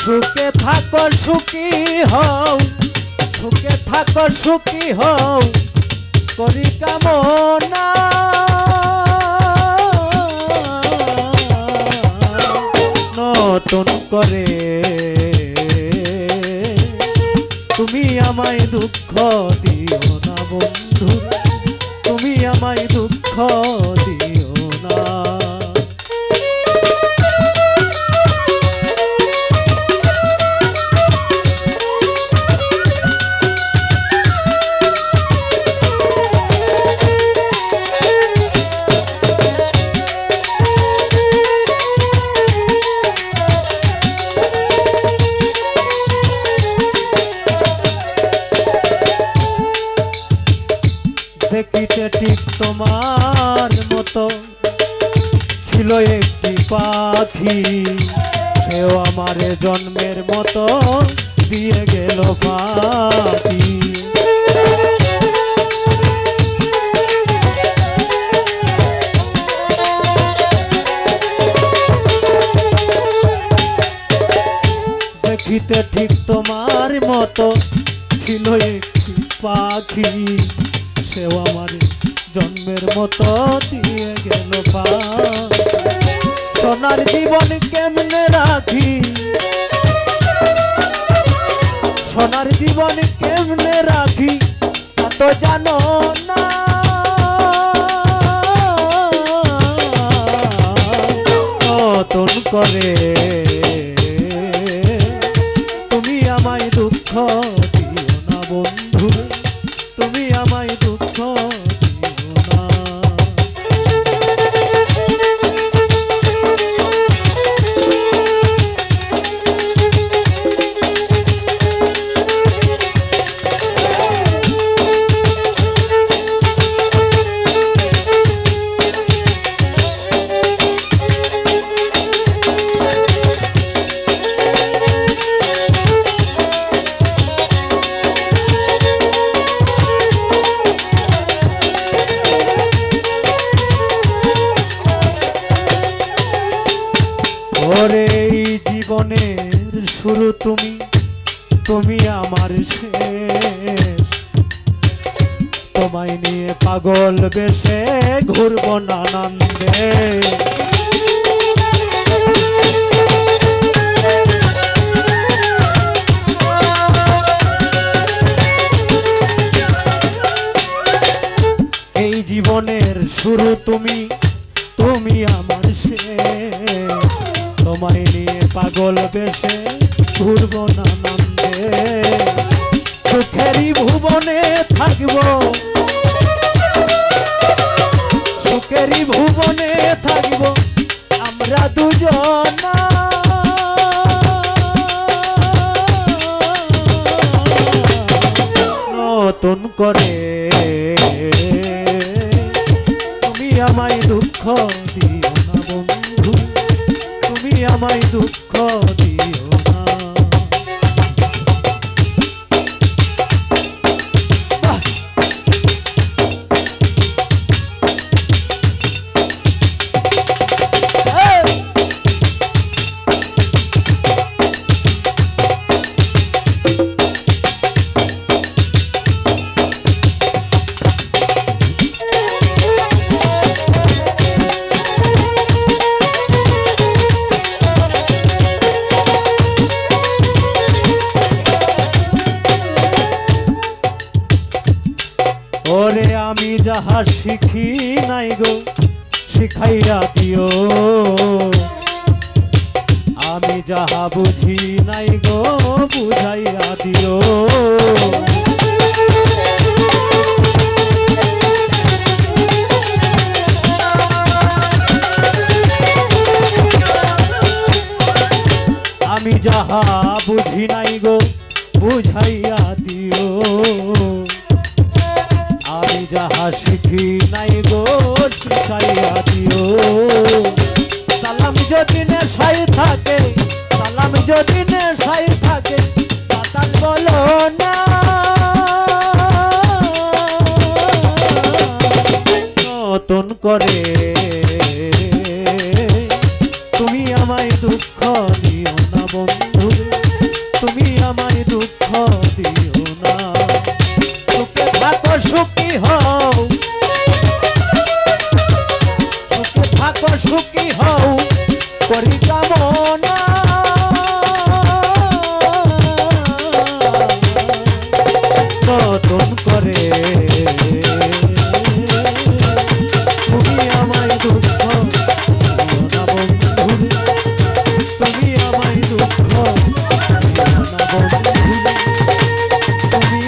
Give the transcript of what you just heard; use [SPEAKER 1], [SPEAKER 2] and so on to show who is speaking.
[SPEAKER 1] সুখে থাকো সুখী হও, সুখে থাকো সুখী হও করি কামনা। নতুন করে তুমি আমায় দুঃখ দিও না বন্ধু, তুমি আমায় দুঃখ দিও না। দেখিতে ঠিক তোমার মতো ছিল একটি পাখি, সেও আমারে জন্মের মতো দিয়ে গেল পাখি। দেখিতে ঠিক তোমার মতো ছিল একটি পাখি, সেও আমার জন্মের মতো দিয়ে গেল পাখি। সোনার জীবন কেমনে রাখি, সোনার জীবন কেমনে রাখি তা তো জানো না। নতুন করে তুমি আমায় দুঃখ দিও না বন্ধু, তুমি আমায় দুঃখ দিও না। ওরে এই জীবনের শুরু তুমি, তুমি আমার শেষ। তোমায় নিয়ে পাগল বেশে ঘুরবো নানান্দে। এই জীবনের শুরু তুমি, তুমি আমার শেষ। তোমায় নিয়ে পাগল বেশে ঘুরবো নানান্দে। সুখেরই ভুবনে থাকবো, সুখেরই ভুবনে থাকবো আমরা দুজনা। নতুন করে তুমি আমায় দুঃখ দিও না বন্ধু, তুমি আমায় দুঃখ দিও না। ওরে আমি যাহা শিখি নাই গো শিখাইয়া দিও, আমি যাহা বুঝি নাই গো বুঝাইয়া দিও। আমি যাহা বুঝি নাই গো বুঝাইয়া দিও, আমি যাহা শিখি নাই গো শিখাইয়া দিও। সালাম যদি নেশায় থাকে, সালাম যদি নেশায় থাকে পাতাল বলো না। নতুন করে তুমি আমায় দুঃখ দিও না বন্ধু। করি কামনা নতুন করে তুমি আমায় দুঃখ না বন্ধু তুমি আমায় দুঃখ না বন্ধু তুমি